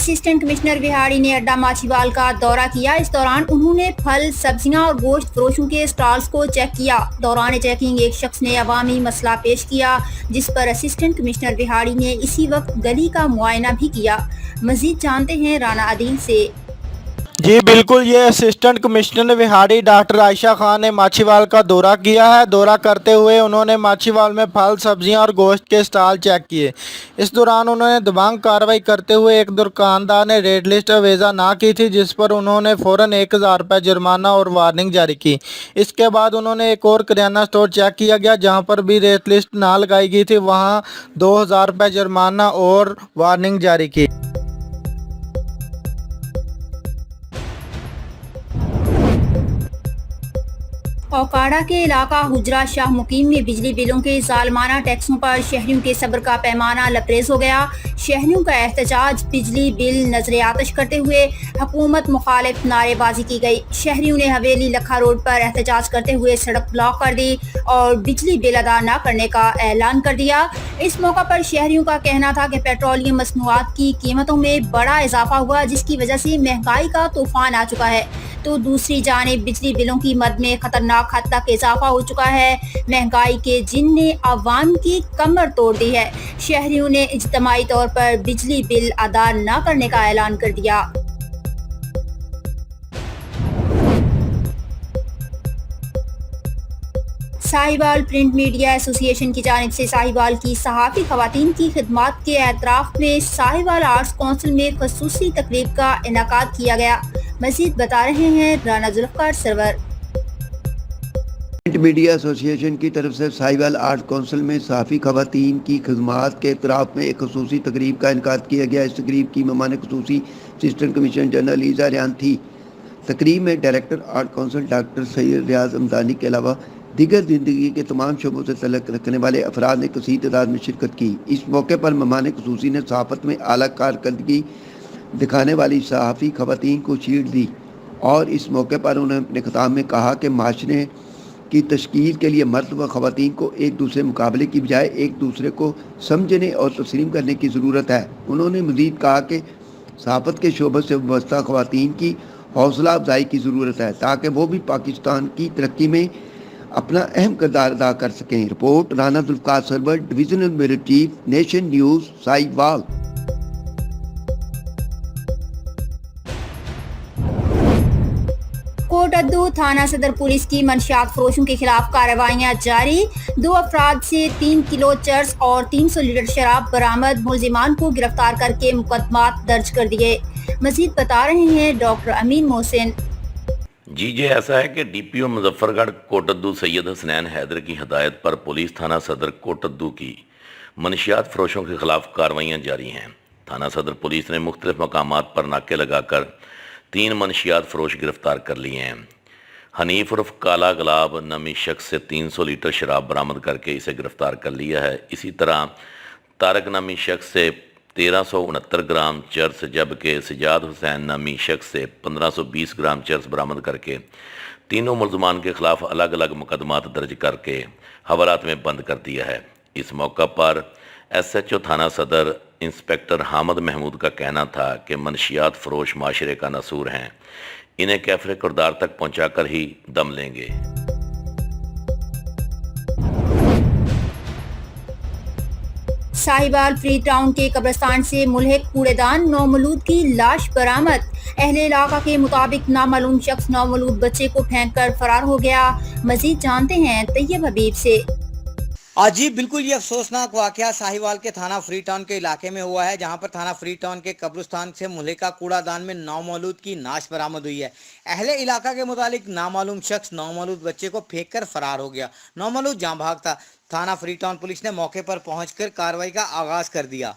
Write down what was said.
Assistant commissioner Vehari ने अड्डा माछीवाल का दौरा किया। इस दौरान उन्होंने फल, सब्जियां और गोश्त फरोशों के स्टॉल्स को चेक किया। दौरान चेकिंग एक शख्स ने अवामी मसला पेश किया, जिस पर असिस्टेंट कमिश्नर विहाड़ी ने इसी वक्त गली का मुआयना भी किया। मजीद जानते हैं राना अदील से। जी बिल्कुल, ये assistant commissioner Vehari doctor Ayesha Khan ने माछीवाल का दौरा किया है। दौरा करते हुए उन्होंने माछीवाल में फल, सब्जियां और गोश्त के स्टॉल चेक किए। इस दौरान उन्होंने दबंग कार्रवाई करते हुए एक दुकानदार ने रेड लिस्ट वेज़ा ना की थी, जिस पर उन्होंने फ़ौरन 1000 रुपये जुर्माना और वार्निंग जारी की। इसके बाद उन्होंने एक और किराना स्टोर चेक किया गया, जहाँ पर भी रेड लिस्ट ना लगाई गई थी, वहाँ 2000 रुपये जुर्माना और वार्निंग जारी की। ओकाड़ा के इलाका हुजरा शाह मुकीम में बिजली बिलों के जालमाना टैक्सों पर शहरियों के सब्र का पैमाना लबरेज हो गया। शहरियों का एहतजाज बिजली बिल नजर आतश करते हुए हुकूमत मुखालिफ नारेबाजी की गई। शहरियों ने हवेली लखा रोड पर एहतजाज करते हुए सड़क ब्लॉक कर दी और बिजली बिल अदा न करने का ऐलान कर दिया। इस मौका पर शहरियों का कहना था कि पेट्रोलियम मसनूआत की कीमतों में बड़ा इजाफा हुआ, जिसकी वजह से महंगाई का तूफान आ चुका है। तो दूसरी जानिब बिजली बिलों की मद में खतरनाक हद तक इजाफा हो चुका है। महंगाई के जिन ने आवाम की कमर तोड़ दी है। शहरियों ने इज्तिमाई तौर पर बिजली बिल अदा न करने का ऐलान कर दिया। साहिवाल प्रिंट मीडिया एसोसिएशन की जानिब से साहिवाल की सहाफ़ी ख़वातीन की खिदमात के एतराफ़ में साहिवाल आर्ट्स काउंसिल में ख़ुसूसी तकरीब का इनेकाद किया गया। मज़ीद बता रहे हैं Rana Zulfiqar Sarwar. Print media association की तरफ से साहिवाल आर्ट काउंसिल में सहाफ़ी ख़वातीन की खिदमात के एतराफ़ में एक ख़ुसूसी तकरीब का इनेकाद किया गया। इस तकरीब की मेहमान ख़ुसूसी assistant commissioner general Iza Riyan थी। तकरीब में director art council doctor Syed Riaz Hamdani के अलावा दीगर ज़िंदगी के तमाम शोबों से तल्लुक़ रखने वाले अफराद ने कसीर तादाद में शिरकत की। इस मौके पर मेहमान ख़ुसूसी ने सहाफ़त में आला कारकर्दगी दिखाने वाली सहाफ़ी ख़वातीन को शील्ड दी और इस मौके पर उन्होंने अपने खिताब में कहा कि माशरे की तश्कील के लिए मर्द व ख़वातीन को एक दूसरे मुकाबले की बजाय एक दूसरे को समझने और तस्लीम करने की ज़रूरत है। उन्होंने मज़ीद कहा कि सहाफ़त के शोबे से वाबस्ता ख़वातीन की हौसला अफजाई की ज़रूरत है, ताकि वो भी पाकिस्तान की तरक्की में अपना अहम किरदार अदा कर सकें। Report Rana Zulfiqar server, divisional bureau chief, nation news, Sahiwal. Kot Addu थाना सदर पुलिस की मंशियात फरोशों के खिलाफ कार्रवाइयां जारी। 2 अफराद से 3 किलो चर्स और 300 लीटर शराब बरामद। मुलजिमान को गिरफ्तार करके मुकदमात दर्ज कर दिए। मजीद बता रहे हैं डॉक्टर अमीन मोहसिन। जी ऐसा है कि डीपीओ मुजफ्फरगढ़ कोटद्दू सैयद हसनैन हैदर की हदायत पर पुलिस थाना सदर कोटद्दू की मनशियात फरोशों के खिलाफ कार्रवाइयाँ जारी हैं। थाना सदर पुलिस ने मुख्तलिफ मकामात पर नाके लगाकर 3 मनशियात फरोश गिरफ्तार कर लिए हैं। हनीफ उर्फ काला गुलाब नामी शख्स से 300 लीटर शराब बरामद करके इसे गिरफ्तार कर लिया है। इसी तरह तारक नामी शख्स से 1369 ग्राम चर्स, जबकि सजाद हुसैन नामी शख्स से 1520 ग्राम चर्स बरामद करके तीनों मुलजमान के खिलाफ अलग अलग मुकदमात दर्ज करके हवालात में बंद कर दिया है। इस मौका पर SHO थाना सदर इंस्पेक्टर हामिद महमूद का कहना था कि मनशियात फरोश माशरे का नसूर हैं, इन्हें कैफरे किरदार तक पहुंचाकर ही दम लेंगे। साहिवाल फ्री टाउन के कब्रिस्तान से मुल्हिक कूड़ेदान नौमौलूद की लाश बरामद। अहले इलाका के मुताबिक नामालूम शख्स नौमौलूद बच्चे को फेंक कर फरार हो गया। मजीद जानते हैं तैयब हबीब से। जी बिल्कुल, ये अफसोसनाक वाकया साहिवाल के थाना फ्री टाउन के इलाके में हुआ है, जहां पर थाना फ्री टाउन के कब्रिस्तान से मुल्हिका कूड़ादान में नौमौलूद की नाश बरामद हुई है। अहले इलाका के मुताबिक नामालूम शख्स नौमौलूद बच्चे को फेंककर फरार हो गया। नौमौलूद जहां भाग था। थाना फ्री टाउन पुलिस ने मौके पर पहुंचकर कार्रवाई का आगाज कर दिया।